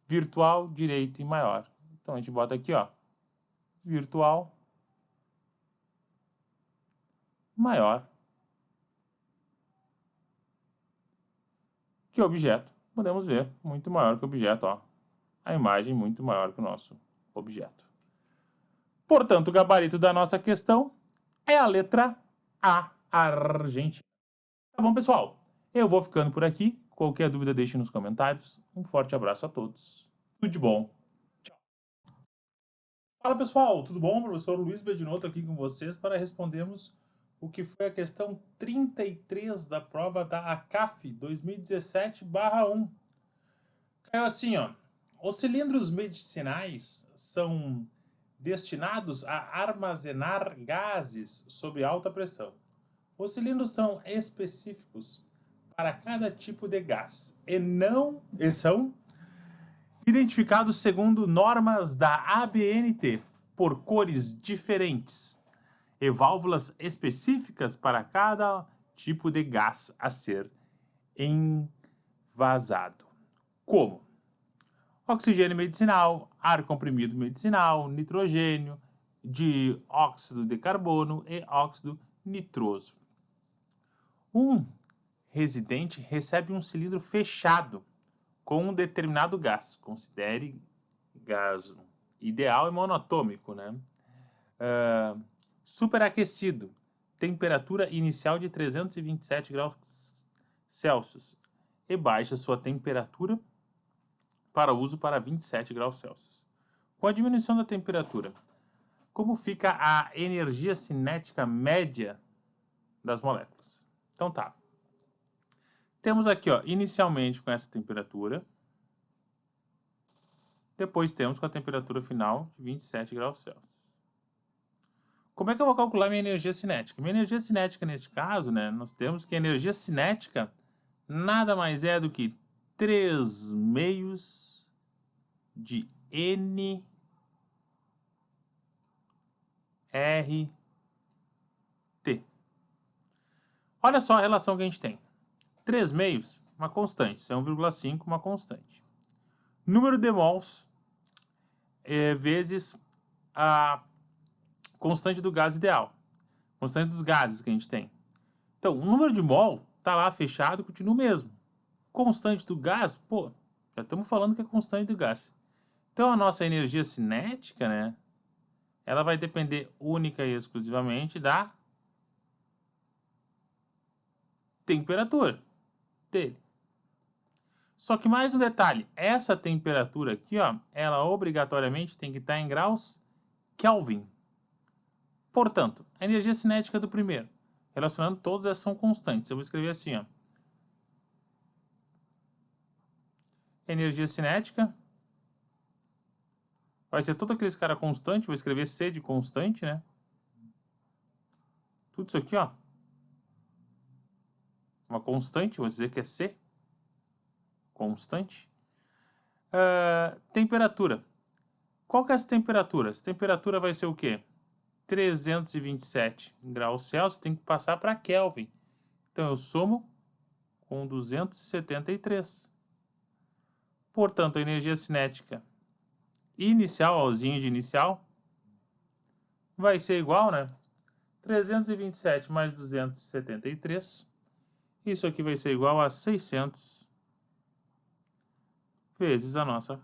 Speaker 1: Virtual, direito e maior. Então a gente bota aqui, ó, virtual, maior que o objeto. Podemos ver, muito maior que o objeto, ó. A imagem muito maior que o nosso objeto. Portanto, o gabarito da nossa questão é a letra A, Argentina. Tá bom, pessoal? Eu vou ficando por aqui. Qualquer dúvida, deixe nos comentários. Um forte abraço a todos. Tudo de bom. Tchau. Fala, pessoal. Tudo bom? Professor Luiz Bedinotto aqui com vocês para respondermos o que foi a questão 33 da prova da ACAF 2017/1. Caiu assim, ó. Os cilindros medicinais são destinados a armazenar gases sob alta pressão. Os cilindros são específicos para cada tipo de gás e são identificados segundo normas da ABNT por cores diferentes e válvulas específicas para cada tipo de gás a ser envasado. Como? Oxigênio medicinal, ar comprimido medicinal, nitrogênio, dióxido de carbono e óxido nitroso. Um residente recebe um cilindro fechado com um determinado gás. Considere gás ideal e monatômico, né? Superaquecido. Temperatura inicial de 327 graus Celsius. E baixa sua temperatura para uso para 27 graus Celsius. Com a diminuição da temperatura, como fica a energia cinética média das moléculas? Então tá. Temos aqui, ó, inicialmente com essa temperatura, Depois temos com a temperatura final de 27 graus Celsius. Como é que eu vou calcular minha energia cinética? Minha energia cinética, neste caso, né, nós temos que a energia cinética nada mais é do que 3 meios de N RT. Olha só a relação que a gente tem. 3 meios, uma constante. Isso é 1,5, uma constante. Número de mols vezes a constante do gás ideal. Constante dos gases que a gente tem. Então, o número de mol está lá fechado, continua o mesmo. Constante do gás, pô, já estamos falando que é constante do gás. Então, a nossa energia cinética, né, ela vai depender única e exclusivamente da temperatura dele. Só que mais um detalhe, essa temperatura aqui, ó, ela obrigatoriamente tem que estar em graus Kelvin. Portanto, a energia cinética do primeiro, relacionando todas essas são constantes. Eu vou escrever assim, ó. Energia cinética vai ser todo aqueles cara constante, vou escrever C de constante, né? Tudo isso aqui, ó. Uma constante, vou dizer que é C. Constante. Temperatura. Qual que é essa temperatura? Essa temperatura vai ser o quê? 327 graus Celsius, tem que passar para Kelvin. Então, eu somo com 273. Portanto, a energia cinética inicial, auzinho de inicial, vai ser igual, né? 327 mais 273. Isso aqui vai ser igual a 600 vezes a nossa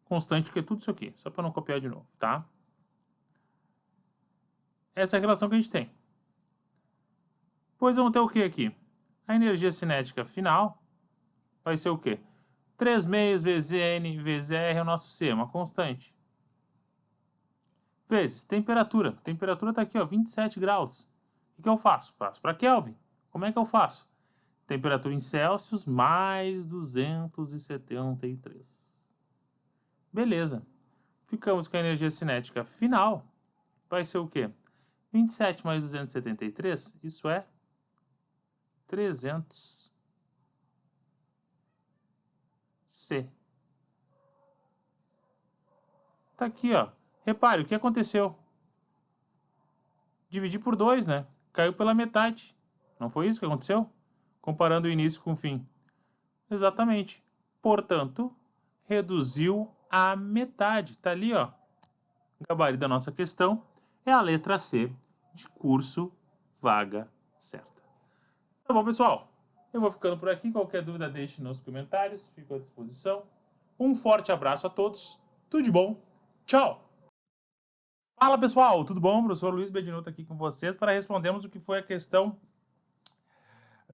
Speaker 1: constante, que é tudo isso aqui. Só para não copiar de novo, tá? Essa é a relação que a gente tem. Pois vamos ter o que aqui? A energia cinética final vai ser o quê? 3 meios vezes N vezes R é o nosso C, uma constante. Vezes temperatura. Temperatura está aqui, ó, 27 graus. O que eu faço? Passo para Kelvin. Como é que eu faço? Temperatura em Celsius mais 273. Beleza. Ficamos com a energia cinética final. Vai ser o quê? 27 mais 273, isso é 300 C. Tá aqui, ó. Repare, o que aconteceu? Dividi por 2, né? Caiu pela metade. Não foi isso que aconteceu? Comparando o início com o fim. Exatamente. Portanto, reduziu a metade. Tá ali, ó. O gabarito da nossa questão é a letra C de curso vaga certa. Tá bom, pessoal? Eu vou ficando por aqui. Qualquer dúvida, deixe nos comentários. Fico à disposição. Um forte abraço a todos. Tudo de bom. Tchau! Fala, pessoal. Tudo bom? Professor Luiz Bedinotto aqui com vocês para respondermos o que foi a questão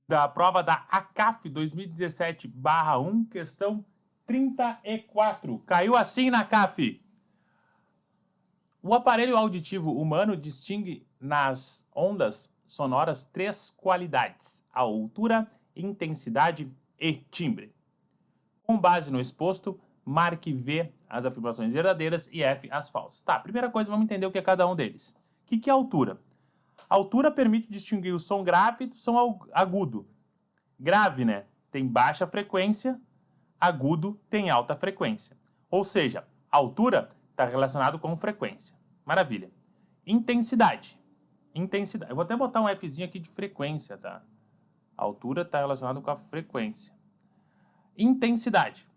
Speaker 1: da prova da ACAF 2017/1, questão 34. Caiu assim na CAF. O aparelho auditivo humano distingue nas ondas sonoras 3 qualidades: a altura, intensidade e timbre. Com base no exposto, marque V as afirmações verdadeiras e F as falsas. Tá, primeira coisa, vamos entender o que é cada um deles. O que é altura? A altura permite distinguir o som grave do som agudo. Grave, né, tem baixa frequência, agudo tem alta frequência. Ou seja, a altura está relacionado com frequência. Maravilha. Intensidade. Intensidade. Eu vou até botar um Fzinho aqui de frequência, tá? A altura está relacionada com a frequência. Intensidade.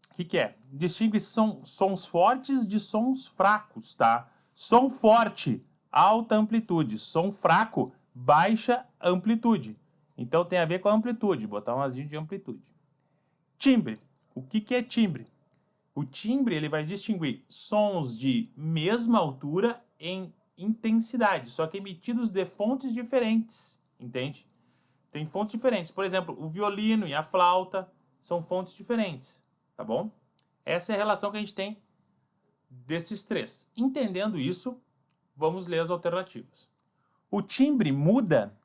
Speaker 1: O que é? Distingue sons fortes de sons fracos, tá? Som forte, alta amplitude. Som fraco, baixa amplitude. Então tem a ver com a amplitude. Botar um azinho de amplitude. Timbre. O que é timbre? O timbre ele vai distinguir sons de mesma altura em intensidade, só que emitidos de fontes diferentes, entende? Tem fontes diferentes. Por exemplo, o violino e a flauta são fontes diferentes, tá bom? Essa é a relação que a gente tem desses três. Entendendo isso, vamos ler as alternativas. O timbre muda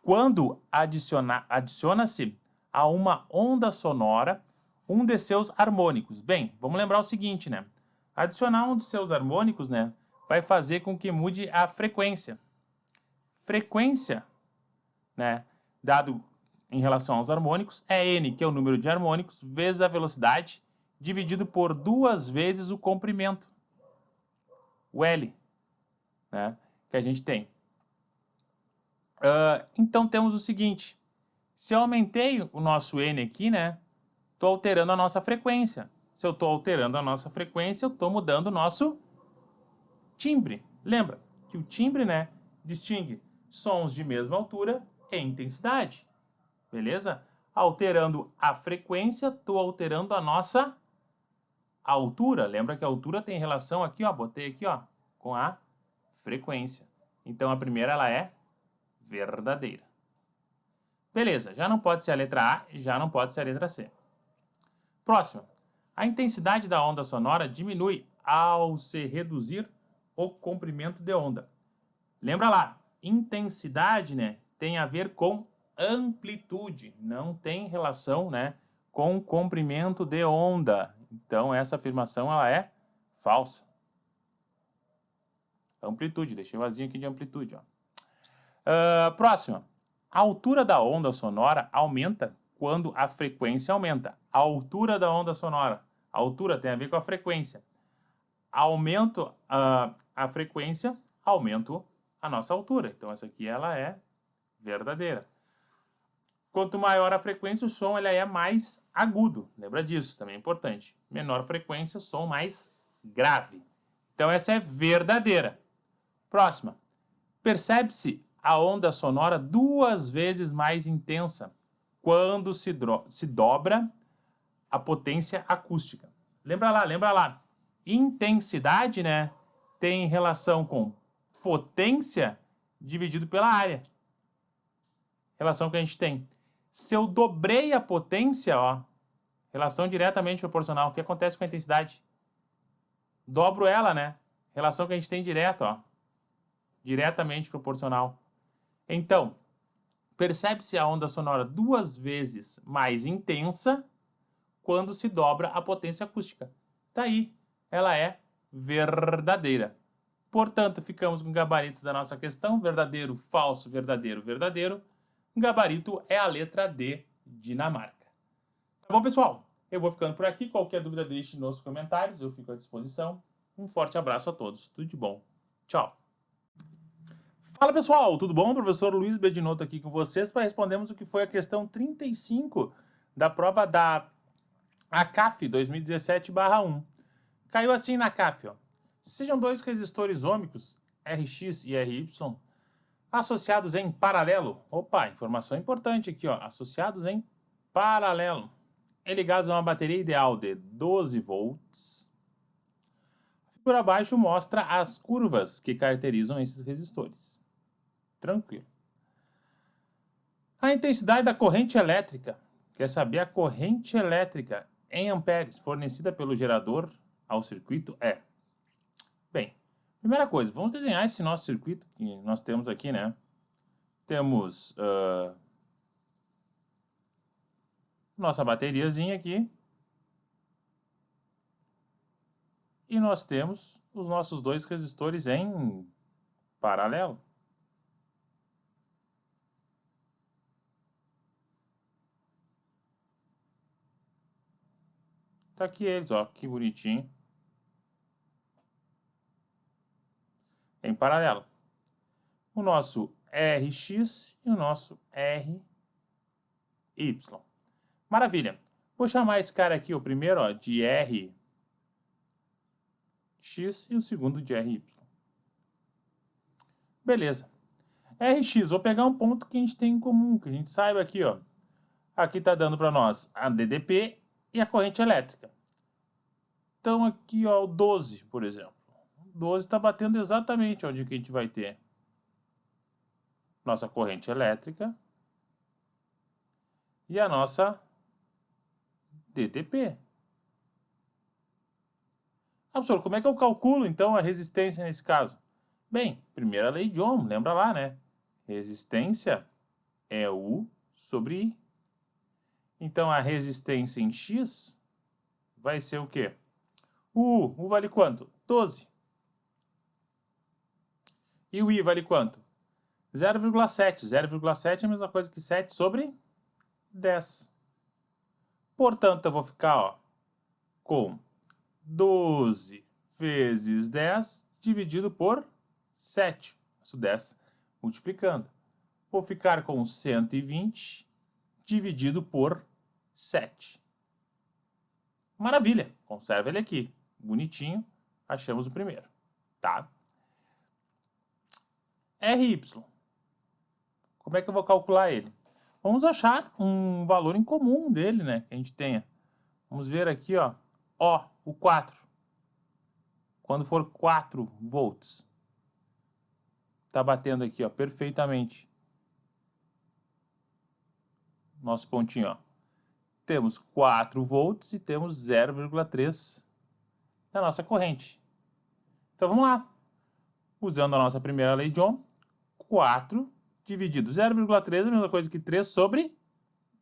Speaker 1: quando adiciona-se a uma onda sonora um de seus harmônicos. Bem, vamos lembrar o seguinte, né? Adicionar um de seus harmônicos, né, vai fazer com que mude a frequência. Frequência, né, dado em relação aos harmônicos, é n, que é o número de harmônicos, vezes a velocidade, dividido por 2 vezes o comprimento, o L, né, que a gente tem. Então temos o seguinte, se eu aumentei o nosso n aqui, né, estou alterando a nossa frequência. Se eu estou alterando a nossa frequência, eu estou mudando o nosso timbre. Lembra que o timbre, né, distingue sons de mesma altura e intensidade. Beleza? Alterando a frequência, estou alterando a nossa altura. Lembra que a altura tem relação aqui, ó, botei aqui, ó, com a frequência. Então a primeira ela é verdadeira. Beleza, já não pode ser a letra A, já não pode ser a letra C. Próxima. A intensidade da onda sonora diminui ao se reduzir o comprimento de onda. Lembra lá, intensidade, né, tem a ver com amplitude, não tem relação, né, com comprimento de onda. Então essa afirmação ela é falsa. Amplitude, deixei vazio aqui de amplitude, ó. Próxima. A altura da onda sonora aumenta quando a frequência aumenta. A altura da onda sonora. A altura tem a ver com a frequência. Aumento a frequência, aumento a nossa altura. Então essa aqui ela é verdadeira. Quanto maior a frequência, o som ele é mais agudo. Lembra disso, também é importante. Menor frequência, som mais grave. Então essa é verdadeira. Próxima. Percebe-se a onda sonora 2 vezes mais intensa quando se dobra a potência acústica. Lembra lá. Intensidade, né, tem relação com potência dividido pela área. Relação que a gente tem. Se eu dobrei a potência, ó, relação diretamente proporcional. O que acontece com a intensidade? Dobro ela, né? Relação que a gente tem direto, ó. Diretamente proporcional. Então, percebe-se a onda sonora 2 vezes mais intensa quando se dobra a potência acústica. Tá aí, ela é verdadeira. Portanto, ficamos com o gabarito da nossa questão, verdadeiro, falso, verdadeiro, verdadeiro. O gabarito é a letra D, Dinamarca. Tá bom, pessoal? Eu vou ficando por aqui. Qualquer dúvida deixe nos comentários, eu fico à disposição. Um forte abraço a todos. Tudo de bom. Tchau. Fala, pessoal, tudo bom? Professor Luiz Bedinotto aqui com vocês para respondermos o que foi a questão 35 da prova da ACAF 2017/1. Caiu assim na CAF, ó. Sejam 2 resistores ômicos, RX e RY, associados em paralelo. Opa, informação importante aqui, ó. Associados em paralelo. E ligados a uma bateria ideal de 12 volts. A figura abaixo mostra as curvas que caracterizam esses resistores. Tranquilo. A intensidade da corrente elétrica. Quer saber a corrente elétrica em amperes fornecida pelo gerador ao circuito é? Bem, primeira coisa, vamos desenhar esse nosso circuito que nós temos aqui, né? Temos nossa bateriazinha aqui. E nós temos os nossos 2 resistores em paralelo. Tá aqui eles, ó, que bonitinho. Em paralelo. O nosso RX e o nosso RY. Maravilha. Vou chamar esse cara aqui, o primeiro, ó, de RX e o segundo de RY. Beleza. RX, vou pegar um ponto que a gente tem em comum, que a gente saiba aqui, ó. Aqui tá dando para nós a DDP e a corrente elétrica. Então aqui, ó, o 12, por exemplo. O 12 está batendo exatamente onde que a gente vai ter nossa corrente elétrica e a nossa DDP. Professor, como é que eu calculo, então, a resistência nesse caso? Bem, primeira lei de Ohm, lembra lá, né? Resistência é U sobre I. Então, a resistência em X vai ser o quê? U vale quanto? 12. E o I vale quanto? 0,7. 0,7 é a mesma coisa que 7 sobre 10. Portanto, eu vou ficar ó, com 12 vezes 10 dividido por 7. Isso 10 multiplicando. Vou ficar com 120 dividido por 7. Maravilha! Conserva ele aqui. Bonitinho. Achamos o primeiro. Tá? RY. Como é que eu vou calcular ele? Vamos achar um valor em comum dele, né? Que a gente tenha. Vamos ver aqui, ó. Ó, o 4. Quando for 4 volts. Tá batendo aqui, ó, perfeitamente. Nosso pontinho, ó. Temos 4 volts e temos 0,3 da nossa corrente. Então, vamos lá. Usando a nossa primeira lei de Ohm, 4 dividido 0,3 é a mesma coisa que 3 sobre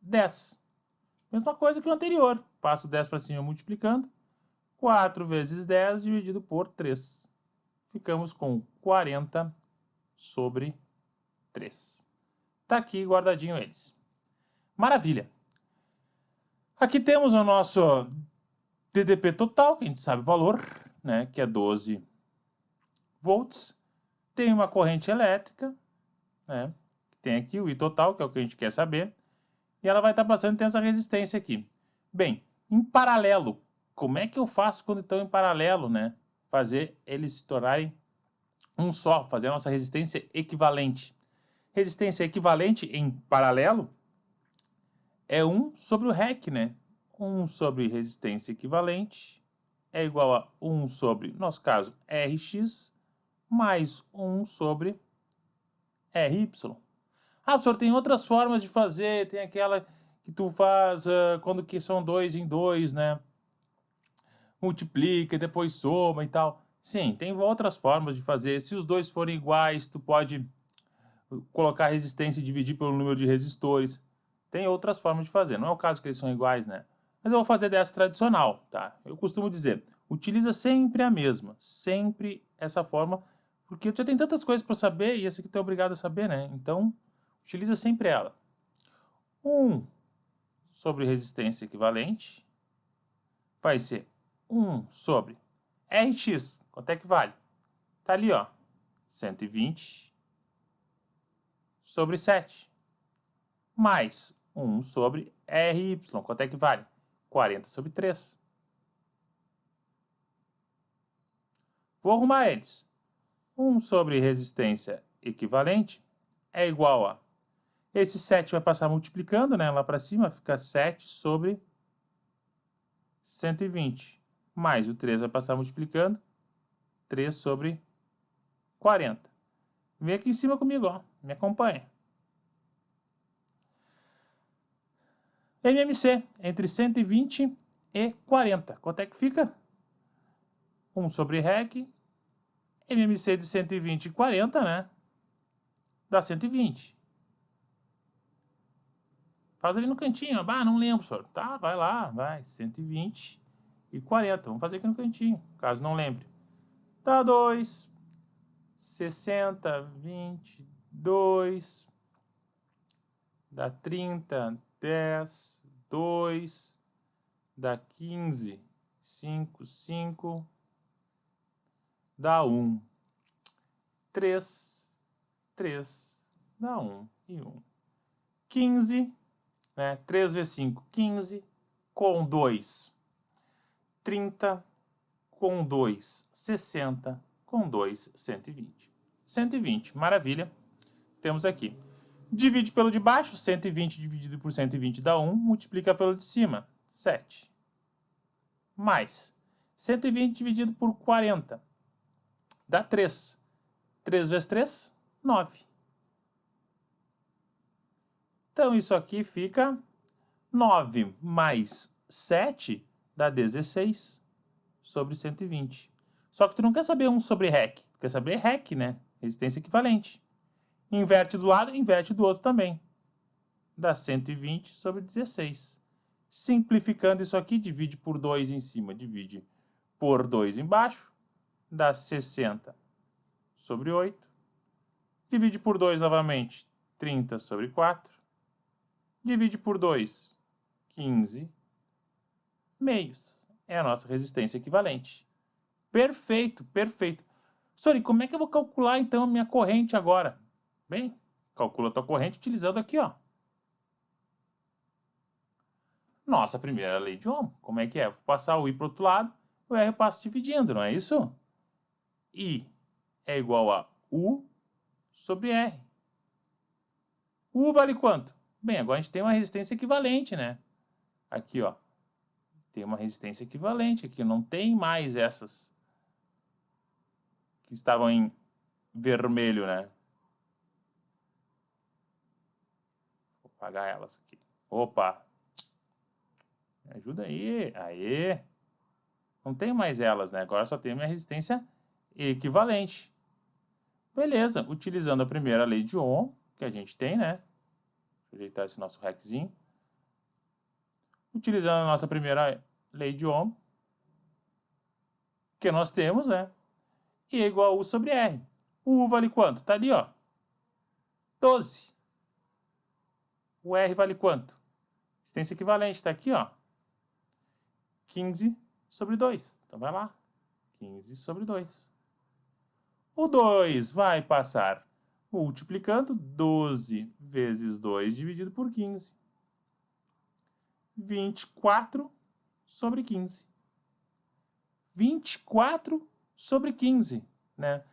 Speaker 1: 10. Mesma coisa que o anterior. Passo 10 para cima multiplicando. 4 vezes 10 dividido por 3. Ficamos com 40 sobre 3. Tá aqui guardadinho eles. Maravilha. Aqui temos o nosso TDP total, que a gente sabe o valor, né, que é 12 volts. Tem uma corrente elétrica, né, tem aqui o I total, que é o que a gente quer saber. E ela vai estar passando, tem essa resistência aqui. Bem, em paralelo, como é que eu faço quando estão em paralelo, né? Fazer eles se tornarem um só, fazer a nossa resistência equivalente. Resistência equivalente em paralelo é 1 sobre o REC, né? 1 sobre resistência equivalente é igual a 1 sobre, no nosso caso, Rx, mais 1 sobre Ry. Ah, professor, tem outras formas de fazer, tem aquela que tu faz quando que são 2 em 2, né? Multiplica e depois soma e tal. Sim, tem outras formas de fazer. Se os dois forem iguais, tu pode colocar resistência e dividir pelo número de resistores. Tem outras formas de fazer. Não é o caso que eles são iguais, né? Mas eu vou fazer dessa tradicional, tá? Eu costumo dizer, utiliza sempre a mesma. Sempre essa forma, porque já tem tantas coisas para saber e essa aqui tu é obrigado a saber, né? Então, utiliza sempre ela. 1 sobre resistência equivalente vai ser 1 sobre Rx. Quanto é que vale? Tá ali, ó. 120 sobre 7. Mais 1 sobre Ry. Quanto é que vale? 40 sobre 3. Vou arrumar eles. 1 sobre resistência equivalente é igual a... Esse 7 vai passar multiplicando, né? Lá para cima fica 7 sobre 120. Mais o 3 vai passar multiplicando. 3 sobre 40. Vem aqui em cima comigo, ó. Me acompanha. MMC, entre 120 e 40. Quanto é que fica? 1 sobre REC. MMC de 120 e 40, né? Dá 120. Faz ali no cantinho. Ah, não lembro, senhor. Tá, vai lá, vai. 120 e 40. Vamos fazer aqui no cantinho, caso não lembre. Dá 2. 60, 20, 2. Dá 30, 10, 2. Dá 15, 5, 5. Dá 1. 3, 3. Dá 1 e 1. 15. Né? 3 vezes 5, 15, com 2, 30, com 2, 60, com 2, 120. 120, maravilha. Temos aqui. Divide pelo de baixo, 120 dividido por 120 dá 1, multiplica pelo de cima, 7. Mais 120 dividido por 40 dá 3. 3 vezes 3, 9. Então, isso aqui fica 9 mais 7 dá 16 sobre 120. Só que tu não quer saber 1 sobre REC. Tu quer saber REC, né? Resistência equivalente. Inverte do lado, inverte do outro também. Dá 120 sobre 16. Simplificando isso aqui, divide por 2 em cima, divide por 2 embaixo, dá 60 sobre 8. Divide por 2 novamente, 30 sobre 4. Divide por 2, 15 meios. É a nossa resistência equivalente. Perfeito, perfeito. Sori, como é que eu vou calcular então a minha corrente agora? Bem, calcula a tua corrente utilizando aqui, ó. Nossa primeira lei de Ohm. Como é que é? Vou passar o I para o outro lado, o R eu passo dividindo, não é isso? I é igual a U sobre R. U vale quanto? Bem, agora a gente tem uma resistência equivalente, né? Aqui, ó. Tem uma resistência equivalente aqui. Não tem mais essas que estavam em vermelho, né? Vou apagar elas aqui. Opa! Me ajuda aí. Aê! Não tem mais elas, né? Agora só tem a minha resistência equivalente. Beleza. Utilizando a primeira lei de Ohm, que a gente tem, né? Deixa eu ajeitar esse nosso rackzinho. Utilizando a nossa primeira lei de Ohm, que nós temos, né? I é igual a U sobre R. O U vale quanto? Tá ali, ó. 12. O R vale quanto? Resistência equivalente, tá aqui, ó. 15 sobre 2. Então vai lá. 15 sobre 2. O 2 vai passar multiplicando 12 vezes 2 dividido por 15. 24 sobre 15. 24 sobre 15, né?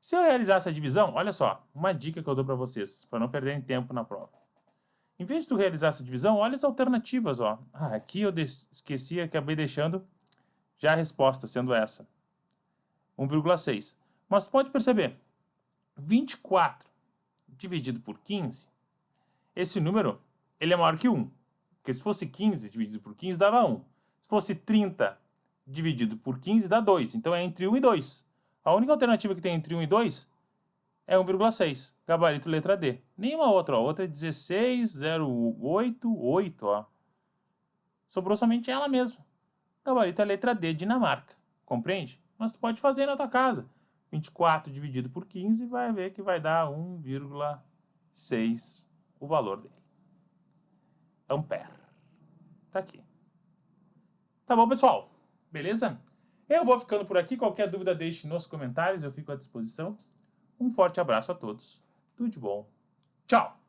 Speaker 1: Se eu realizar essa divisão, olha só, uma dica que eu dou para vocês, para não perderem tempo na prova. Em vez de tu realizar essa divisão, olha as alternativas, ó. Aqui eu esqueci, acabei deixando já a resposta, sendo essa. 1,6. Mas tu pode perceber, 24 dividido por 15, esse número, ele é maior que 1. Porque se fosse 15 dividido por 15, dava 1. Se fosse 30 dividido por 15, dá 2. Então é entre 1 e 2. A única alternativa que tem entre 1 e 2 é 1,6. Gabarito letra D. Nenhuma outra, ó. Outra é 16,088, ó. Sobrou somente ela mesmo. Gabarito é letra D, Dinamarca. Compreende? Mas tu pode fazer na tua casa. 24 dividido por 15 vai ver que vai dar 1,6 o valor dele. Ampere. Tá aqui. Tá bom, pessoal? Beleza? Eu vou ficando por aqui. Qualquer dúvida deixe nos comentários. Eu fico à disposição. Um forte abraço a todos. Tudo de bom. Tchau!